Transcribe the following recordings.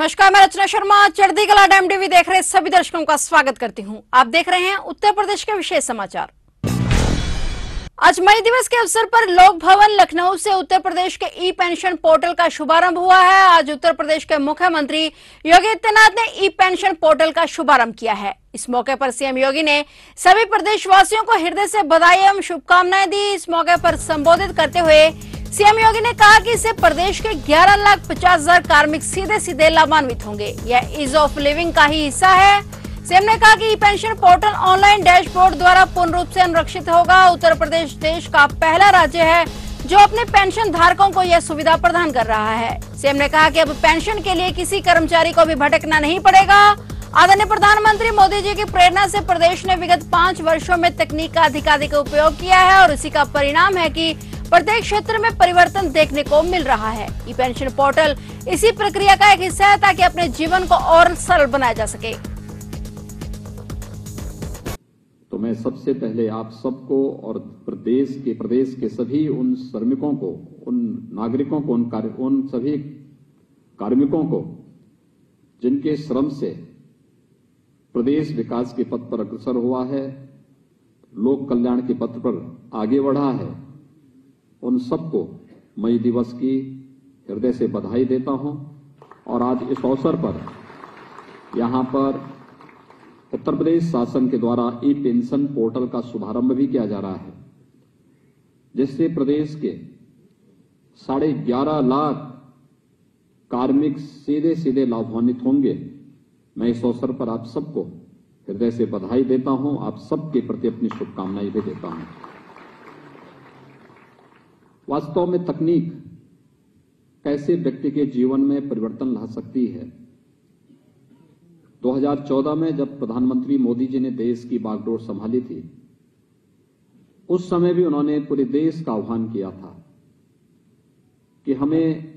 नमस्कार, मैं रचना शर्मा चढ़ती कला टाइम टीवी देख रहे सभी दर्शकों का स्वागत करती हूं। आप देख रहे हैं उत्तर प्रदेश के विशेष समाचार। आज मई दिवस के अवसर पर लोक भवन लखनऊ से उत्तर प्रदेश के ई पेंशन पोर्टल का शुभारंभ हुआ है। आज उत्तर प्रदेश के मुख्यमंत्री योगी आदित्यनाथ ने ई पेंशन पोर्टल का शुभारंभ किया है। इस मौके पर सीएम योगी ने सभी प्रदेशवासियों को हृदय से बधाई एवं शुभकामनाएं दी। इस मौके पर संबोधित करते हुए सीएम योगी ने कहा कि इससे प्रदेश के 11,50,000 कार्मिक सीधे सीधे लाभान्वित होंगे। यह ईज ऑफ लिविंग का ही हिस्सा है। सीएम ने कहा कि ई पेंशन पोर्टल ऑनलाइन डैशबोर्ड द्वारा पूर्ण रूप से अनुरक्षित होगा। उत्तर प्रदेश देश का पहला राज्य है जो अपने पेंशन धारकों को यह सुविधा प्रदान कर रहा है। सीएम ने कहा कि अब पेंशन के लिए किसी कर्मचारी को भी भटकना नहीं पड़ेगा। आदरणीय प्रधानमंत्री मोदी जी की प्रेरणा से प्रदेश ने विगत 5 वर्षों में तकनीक का अधिकाधिक उपयोग किया है और इसी का परिणाम है कि प्रत्येक क्षेत्र में परिवर्तन देखने को मिल रहा है। ई पेंशन पोर्टल इसी प्रक्रिया का एक हिस्सा है ताकि अपने जीवन को और सरल बनाया जा सके। तो मैं सबसे पहले आप सबको और प्रदेश के सभी उन श्रमिकों को, उन नागरिकों को, उन सभी कार्मिकों को जिनके श्रम से प्रदेश विकास के पथ पर अग्रसर हुआ है, लोक कल्याण के पथ पर आगे बढ़ा है, उन सबको मई दिवस की हृदय से बधाई देता हूं। और आज इस अवसर पर यहां पर उत्तर प्रदेश शासन के द्वारा ई पेंशन पोर्टल का शुभारंभ भी किया जा रहा है, जिससे प्रदेश के 11.5 लाख कार्मिक सीधे सीधे लाभान्वित होंगे। मैं इस अवसर पर आप सबको हृदय से बधाई देता हूं, आप सबके प्रति अपनी शुभकामनाएं भी देता हूं। वास्तव में तकनीक कैसे व्यक्ति के जीवन में परिवर्तन ला सकती है। 2014 में जब प्रधानमंत्री मोदी जी ने देश की बागडोर संभाली थी, उस समय भी उन्होंने पूरे देश का आह्वान किया था कि हमें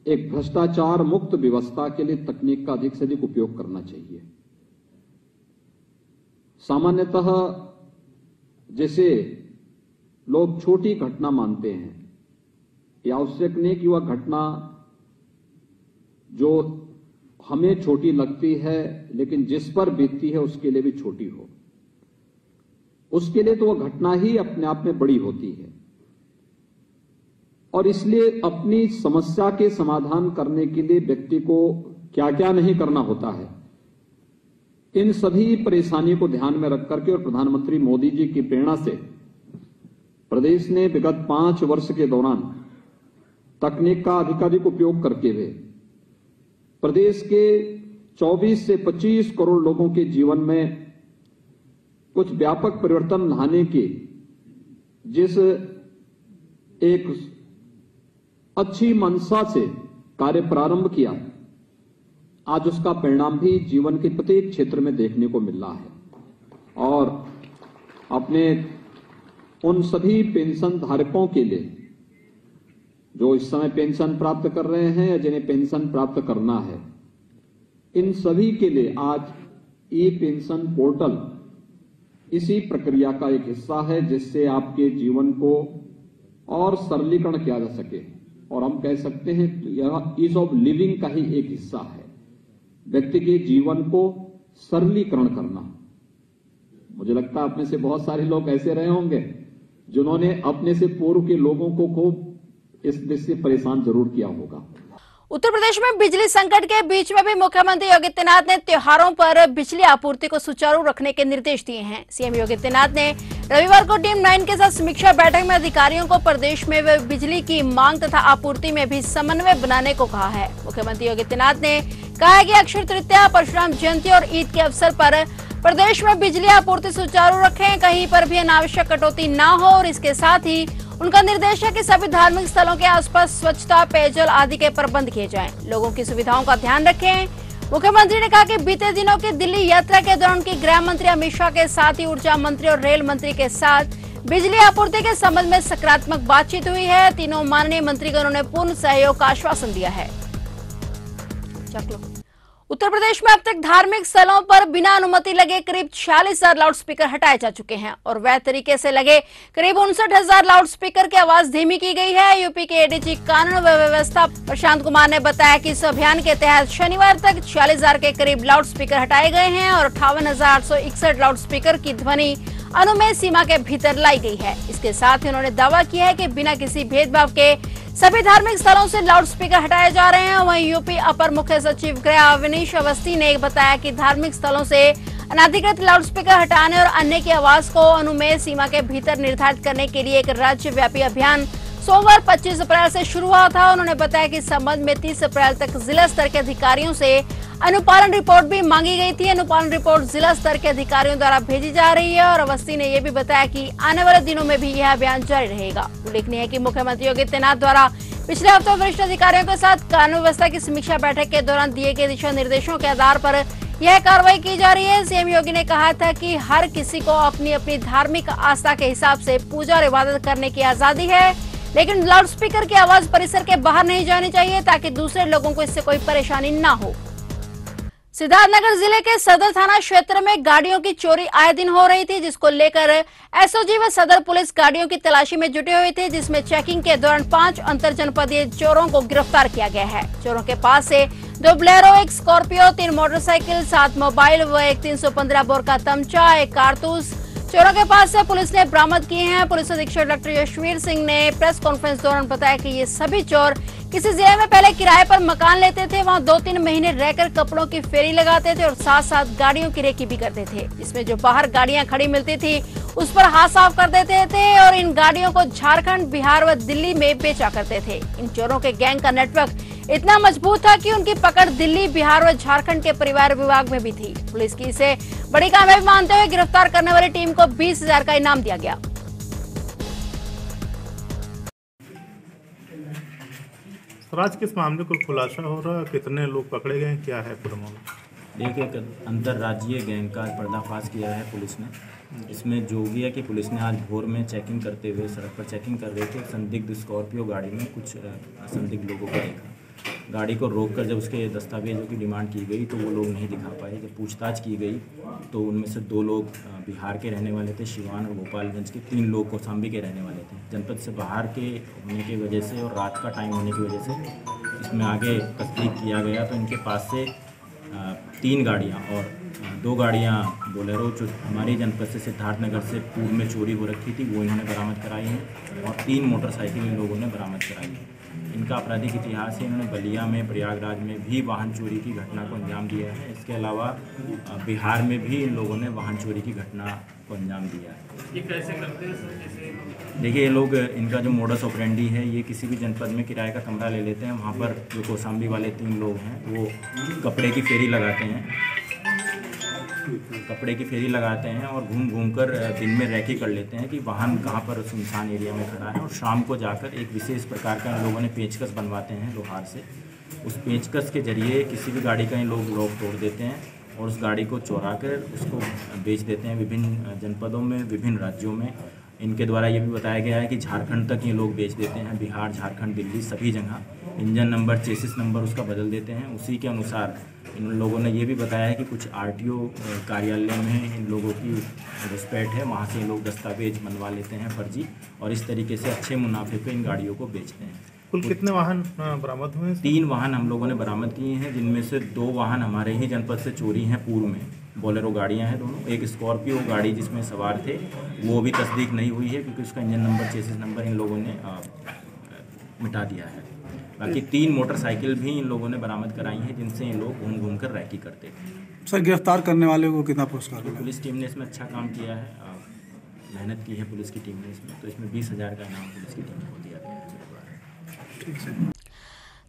एक भ्रष्टाचार मुक्त व्यवस्था के लिए तकनीक का अधिक से अधिक उपयोग करना चाहिए। सामान्यतः जैसे लोग छोटी घटना मानते हैं, यह आवश्यक नहीं कि वह घटना जो हमें छोटी लगती है लेकिन जिस पर बीतती है उसके लिए भी छोटी हो। उसके लिए तो वह घटना ही अपने आप में बड़ी होती है। और इसलिए अपनी समस्या के समाधान करने के लिए व्यक्ति को क्या क्या नहीं करना होता है, इन सभी परेशानियों को ध्यान में रख करके और प्रधानमंत्री मोदी जी की प्रेरणा से प्रदेश ने विगत 5 वर्ष के दौरान तकनीक का अधिकाधिक उपयोग करके हुए प्रदेश के 24 से 25 करोड़ लोगों के जीवन में कुछ व्यापक परिवर्तन लाने की जिस एक अच्छी मंशा से कार्य प्रारंभ किया, आज उसका परिणाम भी जीवन के प्रत्येक क्षेत्र में देखने को मिल रहा है। और अपने उन सभी पेंशन धारकों के लिए जो इस समय पेंशन प्राप्त कर रहे हैं या जिन्हें पेंशन प्राप्त करना है, इन सभी के लिए आज ई पेंशन पोर्टल इसी प्रक्रिया का एक हिस्सा है, जिससे आपके जीवन को और सरलीकरण किया जा सके। और हम कह सकते हैं यह ईज ऑफ लिविंग का ही एक हिस्सा है, व्यक्ति के जीवन को सरलीकरण करना। मुझे लगता है आप में से बहुत सारे लोग ऐसे रहे होंगे जिन्होंने अपने से पूर्व के लोगों को खूब इस देश से परेशान जरूर किया होगा। उत्तर प्रदेश में बिजली संकट के बीच में भी मुख्यमंत्री योगी आदित्यनाथ ने त्योहारों पर बिजली आपूर्ति को सुचारू रखने के निर्देश दिए हैं। सीएम योगी आदित्यनाथ ने रविवार को टीम 9 के साथ समीक्षा बैठक में अधिकारियों को प्रदेश में बिजली की मांग तथा आपूर्ति में भी समन्वय बनाने को कहा है। मुख्यमंत्री योगी आदित्यनाथ ने कहा है कि अक्षय तृतीया, परशुराम जयंती और ईद के अवसर पर प्रदेश में बिजली आपूर्ति सुचारू रखें, कहीं पर भी अनावश्यक कटौती न हो। और इसके साथ ही उनका निर्देश है कि सभी धार्मिक स्थलों के आसपास स्वच्छता, पेयजल आदि के प्रबंध किए जाएं। लोगों की सुविधाओं का ध्यान रखें। मुख्यमंत्री ने कहा कि बीते दिनों की दिल्ली यात्रा के दौरान की गृह मंत्री अमित शाह के साथ ही ऊर्जा मंत्री और रेल मंत्री के साथ बिजली आपूर्ति के संबंध में सकारात्मक बातचीत हुई है। तीनों माननीय मंत्रीगणों ने पूर्ण सहयोग का आश्वासन दिया है। उत्तर प्रदेश में अब तक धार्मिक स्थलों पर बिना अनुमति लगे करीब 46,000 लाउडस्पीकर हटाए जा चुके हैं और वैध तरीके से लगे करीब 59,000 लाउडस्पीकर की आवाज धीमी की गई है। यूपी के एडीजी कानून व व्यवस्था प्रशांत कुमार ने बताया कि इस अभियान के तहत शनिवार तक 46,000 के करीब लाउडस्पीकर हटाए गए हैं और 58,861 लाउडस्पीकर की ध्वनि अनुमेय सीमा के भीतर लाई गई है। इसके साथ ही उन्होंने दावा किया है कि बिना किसी भेदभाव के सभी धार्मिक स्थलों से लाउडस्पीकर हटाए जा रहे हैं। वहीं यूपी अपर मुख्य सचिव गृह अवनीश अवस्थी ने बताया कि धार्मिक स्थलों से अनधिकृत लाउडस्पीकर हटाने और अन्य की आवाज को अनुमेय सीमा के भीतर निर्धारित करने के लिए एक राज्यव्यापी अभियान सोमवार 25 अप्रैल से शुरू हुआ था। उन्होंने बताया कि इस संबंध में 30 अप्रैल तक जिला स्तर के अधिकारियों से अनुपालन रिपोर्ट भी मांगी गई थी। अनुपालन रिपोर्ट जिला स्तर के अधिकारियों द्वारा भेजी जा रही है और अवस्थी ने यह भी बताया कि आने वाले दिनों में भी यह अभियान जारी रहेगा। उल्लेखनीय है कि मुख्यमंत्री योगी आदित्यनाथ द्वारा पिछले हफ्ते वरिष्ठ अधिकारियों के साथ कानून व्यवस्था की समीक्षा बैठक के दौरान दिए गए दिशा निर्देशों के आधार पर यह कार्रवाई की जा रही है। सीएम योगी ने कहा था कि हर किसी को अपनी अपनी धार्मिक आस्था के हिसाब से पूजा और इबादत करने की आजादी है, लेकिन लाउडस्पीकर की आवाज परिसर के बाहर नहीं जानी चाहिए ताकि दूसरे लोगों को इससे कोई परेशानी न हो। सिद्धार्थनगर जिले के सदर थाना क्षेत्र में गाड़ियों की चोरी आए दिन हो रही थी, जिसको लेकर एसओजी व सदर पुलिस गाड़ियों की तलाशी में जुटी हुई थी, जिसमें चेकिंग के दौरान 5 अंतर जनपदीय चोरों को गिरफ्तार किया गया है। चोरों के पास से 2 बोलेरो, 1 स्कॉर्पियो, 3 मोटरसाइकिल, 7 मोबाइल व एक 315 बोर का तमचा, 1 कारतूस चोरों के पास से पुलिस ने बरामद किए हैं। पुलिस अधीक्षक डॉक्टर यशवीर सिंह ने प्रेस कॉन्फ्रेंस दौरान बताया कि ये सभी चोर किसी जिले में पहले किराए पर मकान लेते थे, वहां 2-3 महीने रहकर कपड़ों की फेरी लगाते थे और साथ साथ गाड़ियों की रेकी भी करते थे, जिसमें जो बाहर गाड़ियां खड़ी मिलती थी उस पर हाथ साफ कर देते थे और इन गाड़ियों को झारखंड, बिहार व दिल्ली में बेचा करते थे। इन चोरों के गैंग का नेटवर्क इतना मजबूत था कि उनकी पकड़ दिल्ली, बिहार व झारखंड के परिवार विभाग में भी थी। पुलिस की इसे बड़ी कामयाबी मानते हुए गिरफ्तार करने वाली टीम को 20,000 का इनाम दिया गया। आज किस मामले को खुलासा हो रहा है, कितने लोग पकड़े गए, क्या है पूरा मामला? एक अंतर्राज्यीय गैंग का पर्दाफाश किया है पुलिस ने। इसमें जो भी है कि पुलिस ने आज भोर में चेकिंग करते हुए सड़क पर चेकिंग कर रहे थे, संदिग्ध स्कॉर्पियो गाड़ी में कुछ संदिग्ध लोगों को देखा। गाड़ी को रोककर जब उसके दस्तावेजों की डिमांड की गई तो वो लोग नहीं दिखा पाए। जब पूछताछ की गई तो उनमें से 2 लोग बिहार के रहने वाले थे, सिवान और गोपालगंज के, 3 लोग कौशाम्बी के रहने वाले थे। जनपद से बाहर के होने की वजह से और रात का टाइम होने की वजह से इसमें आगे तस्दीक किया गया तो इनके पास से 3 गाड़ियाँ और 2 गाड़ियाँ बोलेरो जो हमारी जनपद से सिद्धार्थनगर से पूर्व में चोरी हो रखी थी वो इन्होंने बरामद कराई हैं और 3 मोटरसाइकिल इन लोगों ने बरामद कराई है। इनका आपराधिक इतिहास है, इन्होंने बलिया में, प्रयागराज में भी वाहन चोरी की घटना को अंजाम दिया है। इसके अलावा बिहार में भी इन लोगों ने वाहन चोरी की घटना को अंजाम दिया है। ये कैसे करते हैं सर? देखिए ये लोग, इनका जो मोडस ऑपरेंडी है, ये किसी भी जनपद में किराए का कमरा ले लेते हैं। वहाँ पर जो कौशाम्बी वाले 3 लोग हैं वो कपड़े की फेरी लगाते हैं और घूम घूम कर दिन में रैकी कर लेते हैं कि वाहन कहाँ पर सुनसान एरिया में खड़ा है और शाम को जाकर एक विशेष प्रकार का इन लोगों ने पेचकस बनवाते हैं लोहार से। उस पेचकस के जरिए किसी भी गाड़ी का इन लोग लॉक तोड़ देते हैं और उस गाड़ी को चुरा कर उसको बेच देते हैं विभिन्न जनपदों में, विभिन्न राज्यों में। इनके द्वारा ये भी बताया गया है कि झारखंड तक ये लोग बेच देते हैं, बिहार, झारखंड, दिल्ली, सभी जगह इंजन नंबर, चेसिस नंबर उसका बदल देते हैं। उसी के अनुसार इन लोगों ने ये भी बताया है कि कुछ आरटीओ कार्यालय में इन लोगों की घुसपैठ है, वहाँ से लोग दस्तावेज बनवा लेते हैं फर्जी और इस तरीके से अच्छे मुनाफे पे इन गाड़ियों को बेचते हैं। कुल कितने वाहन बरामद हुए? 3 वाहन हम लोगों ने बरामद किए हैं, जिनमें से 2 वाहन हमारे ही जनपद से चोरी हैं पूर्व में। बोलेरो गाड़ियां हैं दोनों। एक स्कॉर्पियो गाड़ी जिसमें सवार थे वो भी तस्दीक नहीं हुई है क्योंकि उसका engine number, chassis number in लोगों ने मिटा दिया है। बाकी 3 मोटरसाइकिल भी इन लोगों ने बरामद कराई हैं जिनसे इन लोग घूम घूम कर रैकी करते थे। सर गिरफ्तार करने वाले को कितना पुरस्कार? पुलिस टीम ने इसमें अच्छा काम किया है, मेहनत की है पुलिस की टीम ने इसमें, तो इसमें 20,000 का इनाम पुलिस की टीम को दिया गया है।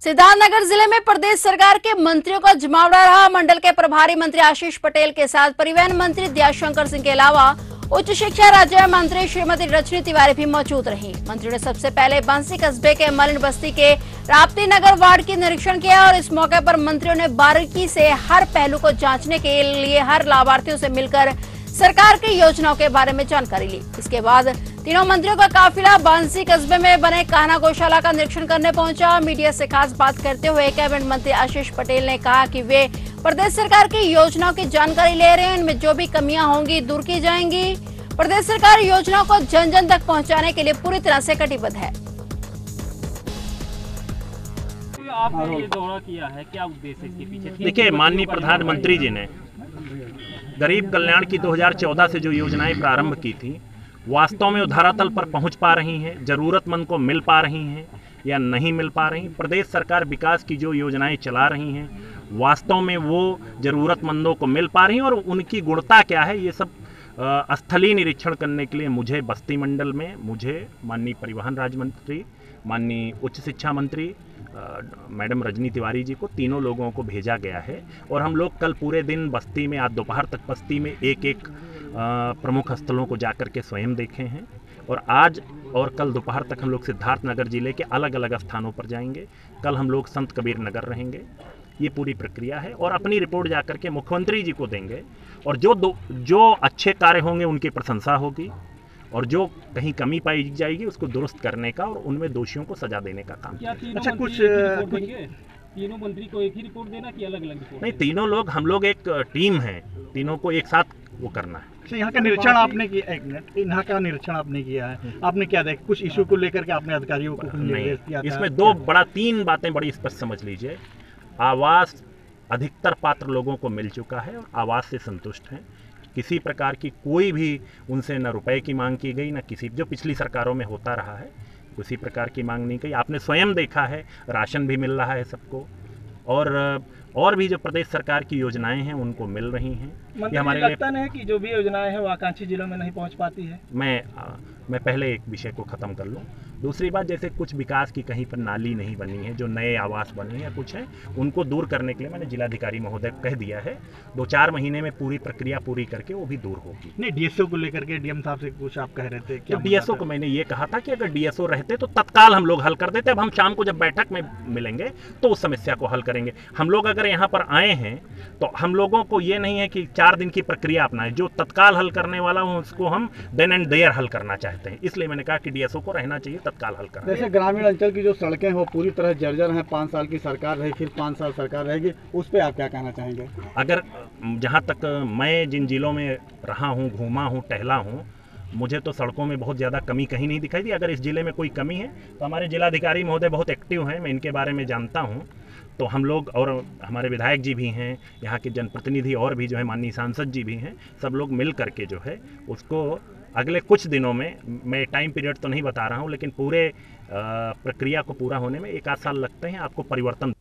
सिद्धार्थनगर जिले में प्रदेश सरकार के मंत्रियों का जमावड़ा रहा। मंडल के प्रभारी मंत्री आशीष पटेल के साथ परिवहन मंत्री दयाशंकर सिंह के अलावा उच्च शिक्षा राज्य मंत्री श्रीमती रजनी तिवारी भी मौजूद रही। मंत्री ने सबसे पहले बंसी कस्बे के मलिन बस्ती के राप्ती नगर वार्ड की निरीक्षण किया और इस मौके पर मंत्रियों ने बारीकी से हर पहलू को जांचने के लिए हर लाभार्थियों से मिलकर सरकार की योजनाओं के बारे में जानकारी ली। इसके बाद तीनों मंत्रियों का काफिला बांसी कस्बे में बने कान्हा गौशाला का निरीक्षण करने पहुंचा। मीडिया से खास बात करते हुए कैबिनेट मंत्री आशीष पटेल ने कहा कि वे प्रदेश सरकार की योजनाओं की जानकारी ले रहे हैं। इनमें जो भी कमियां होंगी दूर की जाएंगी। प्रदेश सरकार योजनाओं को जन जन तक पहुंचाने के लिए पूरी तरह से कटिबद्ध है। आपने ये दौरा किया है, क्या उद्देश्य इसके पीछे? देखिए, माननीय प्रधानमंत्री जी ने गरीब कल्याण की 2014 से जो योजनाएं प्रारंभ की थी, वास्तव में वो धरातल पर पहुंच पा रही हैं, जरूरतमंद को मिल पा रही हैं या नहीं मिल पा रही। प्रदेश सरकार विकास की जो योजनाएं चला रही हैं, वास्तव में वो जरूरतमंदों को मिल पा रही हैं और उनकी गुणता क्या है, ये सब स्थलीय निरीक्षण करने के लिए मुझे बस्ती मंडल में माननीय परिवहन राज्य मंत्री, माननीय उच्च शिक्षा मंत्री मैडम रजनी तिवारी जी को, तीनों लोगों को भेजा गया है। और हम लोग कल पूरे दिन बस्ती में, आज दोपहर तक बस्ती में एक एक प्रमुख स्थलों को जाकर के स्वयं देखे हैं। और आज और कल दोपहर तक हम लोग सिद्धार्थनगर जिले के अलग अलग स्थानों पर जाएंगे। कल हम लोग संत कबीर नगर रहेंगे। ये पूरी प्रक्रिया है और अपनी रिपोर्ट जाकर के मुख्यमंत्री जी को देंगे। और जो अच्छे कार्य होंगे उनकी प्रशंसा होगी और जो कहीं कमी पाई जाएगी उसको दुरुस्त करने का और उनमें दोषियों को सजा देने का काम। अच्छा, तीनों मंत्री को एक ही रिपोर्ट देना कि अलग अलग रिपोर्ट? नहीं, तीनों लोग, हम लोग एक टीम है, तीनों को एक साथ वो करना है। अच्छा, यहाँ का निरीक्षण आपने किया? एक मिनट, यहाँ का निरीक्षण आपने किया है, आपने क्या देखा? कुछ इशू को लेकर के आपने अधिकारियों को निर्देश दिया था? इसमें तीन बातें बड़ी स्पष्ट समझ लीजिए। आवास अधिकतर पात्र लोगों को मिल चुका है और आवास से संतुष्ट हैं। किसी प्रकार की कोई भी उनसे न रुपए की मांग की गई, न किसी, जो पिछली सरकारों में होता रहा है, किसी प्रकार की मांग नहीं की। आपने स्वयं देखा है, राशन भी मिल रहा है सबको और भी जो प्रदेश सरकार की योजनाएं हैं उनको मिल रही हैं। ये हमारे लिए लगता नहीं है कि जो भी योजनाएं हैं वो आकांक्षी जिलों में नहीं पहुंच पाती है। मैं पहले एक विषय को ख़त्म कर लूँ। दूसरी बात, जैसे कुछ विकास की कहीं पर नाली नहीं बनी है, जो नए आवास बने हैं या कुछ है, उनको दूर करने के लिए मैंने जिलाधिकारी महोदय को कह दिया है। 2-4 महीने में पूरी प्रक्रिया पूरी करके वो भी दूर होगी। नहीं, डीएसओ को लेकर के डीएम साहब से कुछ आप कह रहे थे, क्या? तो डीएसओ को मैंने ये कहा था कि अगर डीएसओ रहते तो तत्काल हम लोग हल कर देते। अब हम शाम को जब बैठक में मिलेंगे तो उस समस्या को हल करेंगे। हम लोग अगर यहाँ पर आए हैं तो हम लोगों को ये नहीं है कि 4 दिन की प्रक्रिया अपनाएं। जो तत्काल हल करने वाला हो उसको हम देन एंड देयर हल करना चाहते हैं। इसलिए मैंने कहा कि डीएसओ को रहना चाहिए, तत्काल हल करना। जैसे ग्रामीण अंचल की जो सड़कें हैं वो पूरी तरह जर्जर हैं, 5 साल की सरकार रही, फिर 5 साल सरकार रहेगी, उस पर आप क्या कहना चाहेंगे? अगर जहाँ तक मैं जिन जिलों में रहा हूँ, घूमा हूँ, टहला हूँ, मुझे तो सड़कों में बहुत ज़्यादा कमी कहीं नहीं दिखाई दी। अगर इस ज़िले में कोई कमी है तो हमारे जिलाधिकारी महोदय बहुत एक्टिव हैं, मैं इनके बारे में जानता हूँ। तो हम लोग और हमारे विधायक जी भी हैं, यहाँ के जनप्रतिनिधि और भी जो है माननीय सांसद जी भी हैं, सब लोग मिल करके जो है उसको अगले कुछ दिनों में, मैं टाइम पीरियड तो नहीं बता रहा हूँ, लेकिन पूरे प्रक्रिया को पूरा होने में 1-8 साल लगते हैं। आपको परिवर्तन।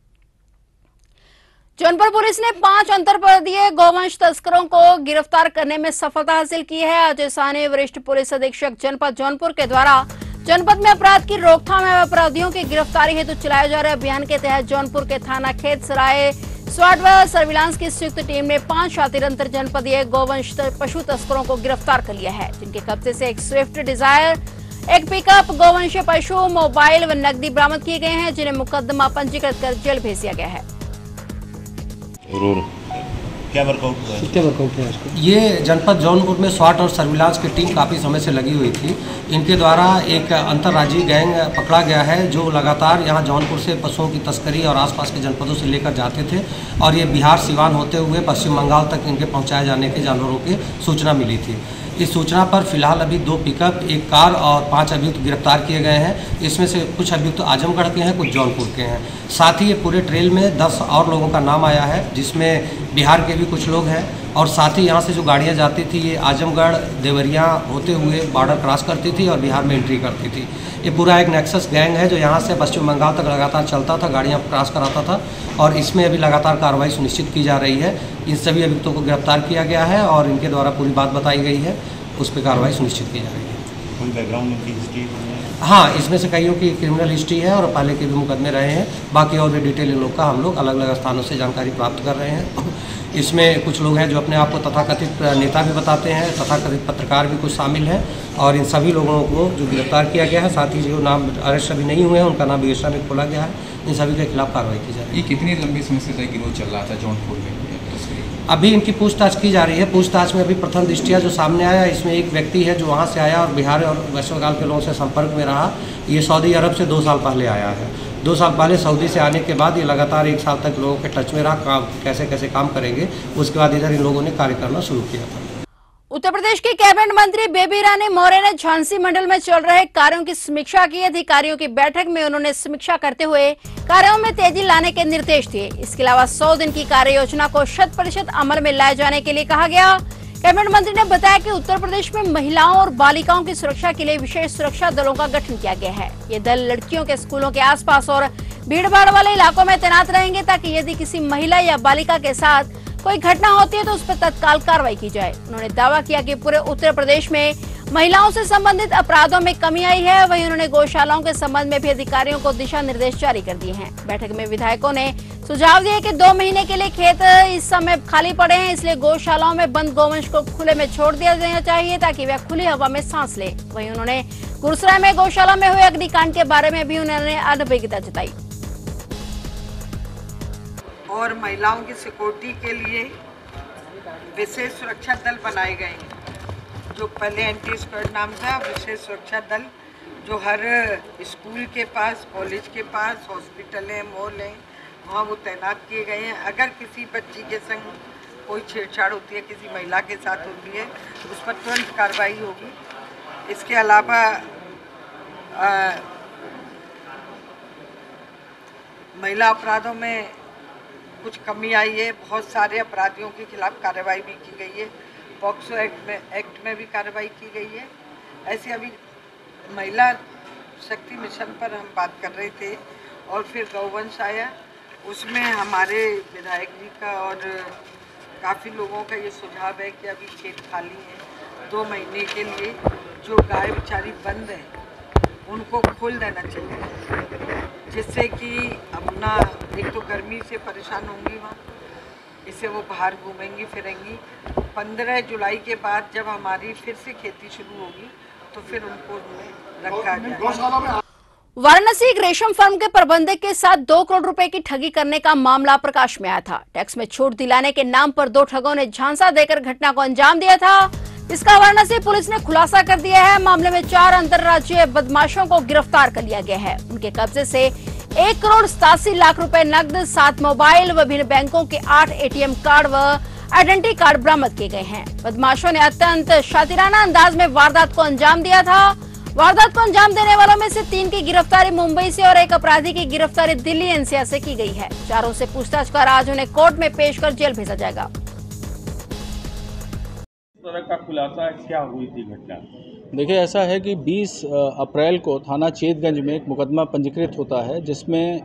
जौनपुर पुलिस ने 5 अंतर्प्रदेशीय गौवंश तस्करों को गिरफ्तार करने में सफलता हासिल की है। अजय साहनी, वरिष्ठ पुलिस अधीक्षक जनपद जौनपुर के द्वारा जनपद में अपराध की रोकथाम एवं अपराधियों की गिरफ्तारी हेतु चलाए जा रहे अभियान के तहत जौनपुर के थाना खेत सराय स्वाट व सर्विलांस की संयुक्त टीम ने 5 शातिर अंतर जनपदीय गौवंश पशु तस्करों को गिरफ्तार कर लिया है, जिनके कब्जे से एक स्विफ्ट डिजायर, एक पिकअप, गौवंशीय पशु, मोबाइल व नकदी बरामद किए गए हैं, जिन्हें मुकदमा पंजीकृत कर जेल भेज दिया गया है। क्या वर्कआउट हुआ इसको? ये जनपद जौनपुर में स्वाट और सर्विलांस की टीम काफ़ी समय से लगी हुई थी। इनके द्वारा एक अंतर्राज्यीय गैंग पकड़ा गया है जो लगातार यहाँ जौनपुर से पशुओं की तस्करी और आसपास के जनपदों से लेकर जाते थे और ये बिहार सिवान होते हुए पश्चिम बंगाल तक इनके पहुँचाए जाने के जानवरों की सूचना मिली थी। इस सूचना पर फिलहाल अभी 2 पिकअप, 1 कार और 5 अभियुक्त गिरफ्तार किए गए हैं। इसमें से कुछ अभियुक्त आजमगढ़ के हैं, कुछ जौनपुर के हैं। साथ ही ये पूरे ट्रेल में 10 और लोगों का नाम आया है, जिसमें बिहार के भी कुछ लोग हैं। और साथ ही यहाँ से जो गाड़ियाँ जाती थी ये आजमगढ़, देवरिया होते हुए बॉर्डर क्रॉस करती थी और बिहार में एंट्री करती थी। ये पूरा एक नेक्सस गैंग है जो यहाँ से पश्चिम बंगाल तक लगातार चलता था, गाड़ियाँ क्रॉस कराता था और इसमें अभी लगातार कार्रवाई सुनिश्चित की जा रही है। इन सभी अभियुक्तों को गिरफ्तार किया गया है और इनके द्वारा पूरी बात बताई गई है, उस पर कार्रवाई सुनिश्चित की जा रही है। कोई बैकग्राउंड की हिस्ट्री? हाँ, इसमें से कईयों की क्रिमिनल हिस्ट्री है और पहले के भी मुकदमे रहे हैं। बाकी और भी डिटेल इन लोग का हम लोग अलग अलग स्थानों से जानकारी प्राप्त कर रहे हैं। इसमें कुछ लोग हैं जो अपने आप को तथाकथित नेता भी बताते हैं, तथाकथित पत्रकार भी कुछ शामिल हैं और इन सभी लोगों को जो गिरफ्तार किया गया है, साथ ही जो नाम अरेस्ट अभी नहीं हुए हैं उनका नाम विवेचना में खोला गया है, इन सभी के खिलाफ कार्रवाई की जा रही है। ये कितनी लंबी समय से गिरोह चल रहा था जौनपुर में? अभी इनकी पूछताछ की जा रही है। पूछताछ में अभी प्रथम दृष्टिया जो सामने आया, इसमें एक व्यक्ति है जो वहाँ से आया और बिहार और वेस्ट बंगाल के लोगों से संपर्क में रहा। ये सऊदी अरब से 2 साल पहले आया है 2 साल पहले सऊदी से आने के बाद ये लगातार 1 साल तक लोगों के टच में रहा, कैसे कैसे काम करेंगे। उसके बाद इधर इन लोगों ने कार्य करना शुरू किया था। उत्तर प्रदेश की कैबिनेट मंत्री बेबी रानी मौर्य ने झांसी मंडल में चल रहे कार्यों की समीक्षा की। अधिकारियों की बैठक में उन्होंने समीक्षा करते हुए कार्यों में तेजी लाने के निर्देश दिए। इसके अलावा 100 दिन की कार्य योजना को 100% अमल में लाए जाने के लिए कहा गया। कैबिनेट मंत्री ने बताया कि उत्तर प्रदेश में महिलाओं और बालिकाओं की सुरक्षा के लिए विशेष सुरक्षा दलों का गठन किया गया है। ये दल लड़कियों के स्कूलों के आसपास और भीड़भाड़ वाले इलाकों में तैनात रहेंगे, ताकि यदि किसी महिला या बालिका के साथ कोई घटना होती है तो उस पर तत्काल कार्रवाई की जाए। उन्होंने दावा किया कि पूरे उत्तर प्रदेश में महिलाओं से संबंधित अपराधों में कमी आई है। वहीं उन्होंने गौशालाओं के संबंध में भी अधिकारियों को दिशा निर्देश जारी कर दिए हैं। बैठक में विधायकों ने सुझाव दिए कि 2 महीने के लिए खेत इस समय खाली पड़े हैं, इसलिए गौशालाओं में बंद गौवंश को खुले में छोड़ दिया जाना चाहिए, ताकि वह खुली हवा में सांस ले। वहीं उन्होंने गुरसराय में गौशाला में हुए अग्निकांड के बारे में भी उन्होंने अनभिज्ञता जताई। और महिलाओं की सिक्योरिटी के लिए विशेष सुरक्षा दल बनाए गए हैं, जो पहले एंटी स्क्वाड नाम था। विशेष सुरक्षा दल जो हर स्कूल के पास, कॉलेज के पास, हॉस्पिटल है, मॉल है, वहाँ वो तैनात किए गए हैं। अगर किसी बच्ची के संग कोई छेड़छाड़ होती है, किसी महिला के साथ होती है, उस पर तुरंत कार्रवाई होगी। इसके अलावा महिला अपराधों में कुछ कमी आई है। बहुत सारे अपराधियों के खिलाफ कार्रवाई भी की गई है। पॉक्सो एक्ट में भी कार्रवाई की गई है। ऐसे अभी महिला शक्ति मिशन पर हम बात कर रहे थे और फिर गौवंश आया, उसमें हमारे विधायक जी का और काफ़ी लोगों का ये सुझाव है कि अभी खेत खाली है, 2 महीने के लिए जो गाय बेचारी बंद है उनको खोल देना चाहिए, जिससे कि अपना एक तो गर्मी से परेशान होंगी वहाँ, इससे वो बाहर घूमेंगी फिरेंगी। 15 जुलाई के बाद जब हमारी फिर से खेती शुरू होगी तो फिर उनको रखा जाएगा। वाराणसी एक रेशम फार्म के प्रबंधक के साथ 2 करोड़ रुपए की ठगी करने का मामला प्रकाश में आया था। टैक्स में छूट दिलाने के नाम पर 2 ठगों ने झांसा देकर घटना को अंजाम दिया था। इसका वाराणसी पुलिस ने खुलासा कर दिया है। मामले में 4 अंतर्राज्यीय बदमाशों को गिरफ्तार कर लिया गया है। उनके कब्जे से 1 करोड़ 87 लाख रुपए नकद, 7 मोबाइल, विभिन्न बैंकों के 8 ATM कार्ड व आइडेंटिटी कार्ड बरामद किए गए हैं। बदमाशों ने अत्यंत शातिराना अंदाज में वारदात को अंजाम दिया था। वारदात को अंजाम देने वालों में से 3 की गिरफ्तारी मुंबई से और 1 अपराधी की गिरफ्तारी दिल्ली NCR से की गई है। चारों से पूछताछ कर आज उन्हें कोर्ट में पेश कर जेल भेजा जाएगा। तरह का खुलासा क्या हुई थी घटना? देखिए, ऐसा है कि 20 अप्रैल को थाना चेतगंज में एक मुकदमा पंजीकृत होता है, जिसमें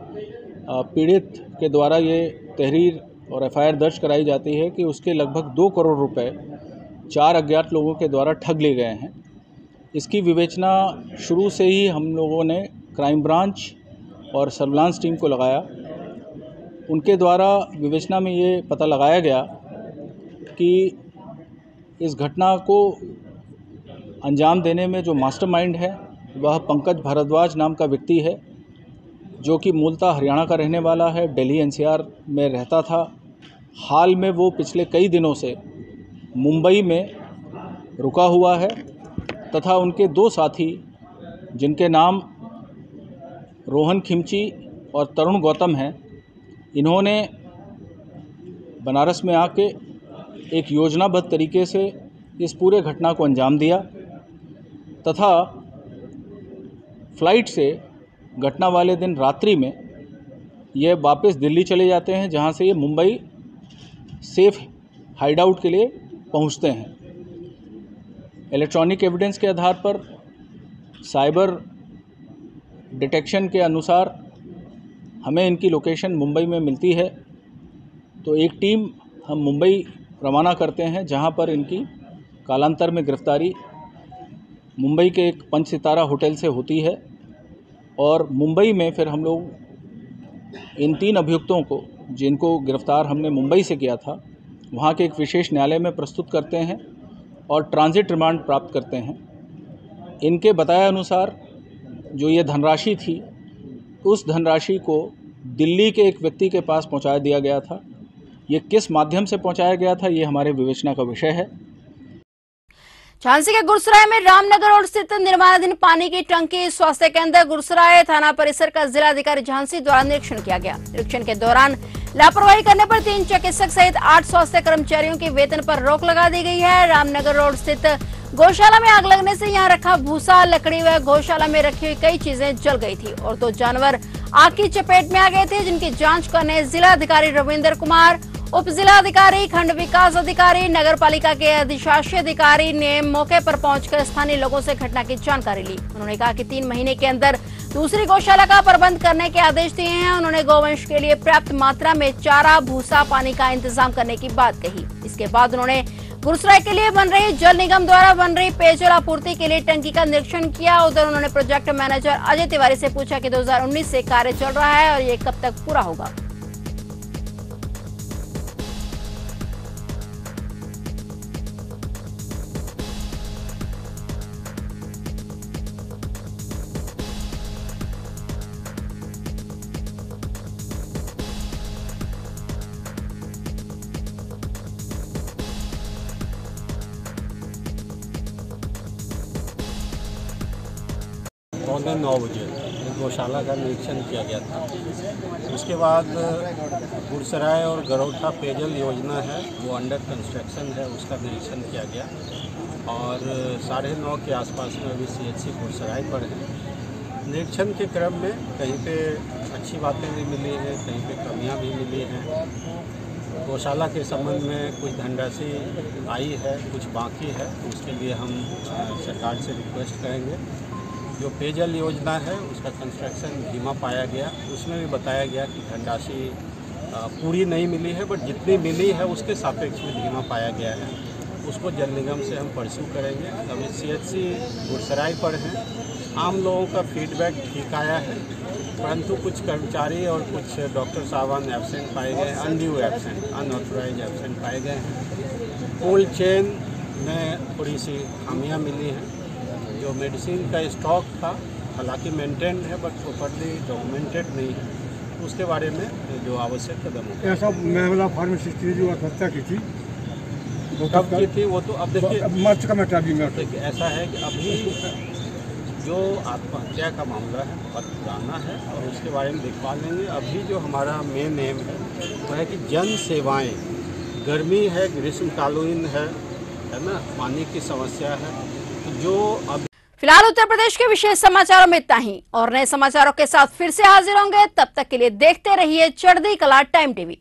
पीड़ित के द्वारा ये तहरीर और FIR दर्ज कराई जाती है कि उसके लगभग 2 करोड़ रुपए 4 अज्ञात लोगों के द्वारा ठग लिए गए हैं। इसकी विवेचना शुरू से ही हम लोगों ने क्राइम ब्रांच और सर्विलांस टीम को लगाया। उनके द्वारा विवेचना में ये पता लगाया गया कि इस घटना को अंजाम देने में जो मास्टरमाइंड है वह पंकज भारद्वाज नाम का व्यक्ति है, जो कि मूलतः हरियाणा का रहने वाला है, दिल्ली NCR में रहता था। हाल में वो पिछले कई दिनों से मुंबई में रुका हुआ है तथा उनके 2 साथी, जिनके नाम रोहन खिमची और तरुण गौतम हैं, इन्होंने बनारस में आके एक योजनाबद्ध तरीके से इस पूरे घटना को अंजाम दिया तथा फ्लाइट से घटना वाले दिन रात्रि में ये वापस दिल्ली चले जाते हैं, जहां से ये मुंबई सेफ हाइड आउट के लिए पहुंचते हैं। इलेक्ट्रॉनिक एविडेंस के आधार पर, साइबर डिटेक्शन के अनुसार हमें इनकी लोकेशन मुंबई में मिलती है, तो एक टीम हम मुंबई रवाना करते हैं, जहां पर इनकी कालांतर में गिरफ्तारी मुंबई के एक 5 सितारा होटल से होती है और मुंबई में फिर हम लोग इन 3 अभियुक्तों को, जिनको गिरफ्तार हमने मुंबई से किया था, वहां के एक विशेष न्यायालय में प्रस्तुत करते हैं और ट्रांजिट रिमांड प्राप्त करते हैं। इनके बताए अनुसार जो ये धनराशि थी, उस धनराशि को दिल्ली के एक व्यक्ति के पास पहुंचा दिया गया था। ये किस माध्यम से पहुंचाया गया था, ये हमारे विवेचना का विषय है। झांसी के गुरसराय में रामनगर रोड स्थित निर्माणाधीन पानी की टंकी स्वास्थ्य केंद्र गुरसराय थाना परिसर का जिलाधिकारी झांसी द्वारा निरीक्षण किया गया। निरीक्षण के दौरान लापरवाही करने पर 3 चिकित्सक सहित 8 स्वास्थ्य कर्मचारियों के वेतन पर रोक लगा दी गई है। रामनगर रोड स्थित गौशाला में आग लगने से यहां रखा भूसा, लकड़ी व गौशाला में रखी हुई कई चीजें जल गई थी और 2 जानवर आग की चपेट में आ गए थे, जिनकी जांच करने जिलाधिकारी रविंद्र कुमार, उप जिलाधिकारी, खंड विकास अधिकारी, नगर पालिका के अधिशासी अधिकारी ने मौके पर पहुंचकर स्थानीय लोगों से घटना की जानकारी ली। उन्होंने कहा कि 3 महीने के अंदर दूसरी गौशाला का प्रबंध करने के आदेश दिए हैं। उन्होंने गौवंश के लिए पर्याप्त मात्रा में चारा, भूसा, पानी का इंतजाम करने की बात कही। इसके बाद उन्होंने गुरसराय के लिए बन रही जल निगम द्वारा बन रही पेयजल आपूर्ति के लिए टंकी का निरीक्षण किया। उधर उन्होंने प्रोजेक्ट मैनेजर अजय तिवारी से पूछा कि 2019 से कार्य चल रहा है और ये कब तक पूरा होगा। पौने 9 बजे गौशाला का निरीक्षण किया गया था। उसके बाद गुरसराय और गरौठा पेयजल योजना है, वो अंडर कंस्ट्रक्शन है, उसका निरीक्षण किया गया और 9:30 के आसपास में अभी CHC गुरसराय पर है। निरीक्षण के क्रम में कहीं पे अच्छी बातें भी मिली हैं, कहीं पे कमियां भी मिली हैं। गौशाला के संबंध में कुछ धनराशि आई है, कुछ बाकी है, उसके लिए हम सरकार से रिक्वेस्ट करेंगे। जो पेयजल योजना है उसका कंस्ट्रक्शन धीमा पाया गया, उसमें भी बताया गया कि धनराशि पूरी नहीं मिली है, बट जितनी मिली है उसके सापेक्ष में धीमा पाया गया है। उसको जल निगम से हम परस्यू करेंगे। अभी CHC गुरसराय पर हैं। आम लोगों का फीडबैक ठीक आया है, परंतु कुछ कर्मचारी और कुछ डॉक्टर साहबान एब्सेंट पाए गए, अनड्यू एब्सेंट, अनऑथराइज एब्सेंट पाए गए हैं। कोल्ड चेन में थोड़ी सी खामियाँ मिली हैं। जो मेडिसिन का स्टॉक था हालांकि मेंटेन है, बट प्रॉपर्ली डॉक्यूमेंटेड नहीं है, उसके बारे में जो आवश्यक कदम है। ऐसा महिला फार्मासिस्ट ने जो आत्महत्या की थी कब की थी वो तो अब देखिए मार्च का मेटाबी में देखिए ऐसा है कि अभी जो आत्महत्या का मामला है बहुत पुराना है और उसके बारे में दिखवा लेंगे। अभी जो हमारा मेन एम है वो है कि जन सेवाएँ, गर्मी है, ग्रीष्मकालीन है ना, पानी की समस्या है, जो अब फिलहाल उत्तर प्रदेश के विशेष समाचारों में इतना ही और नए समाचारों के साथ फिर से हाजिर होंगे। तब तक के लिए देखते रहिए चढ़ती कला टाइम टीवी।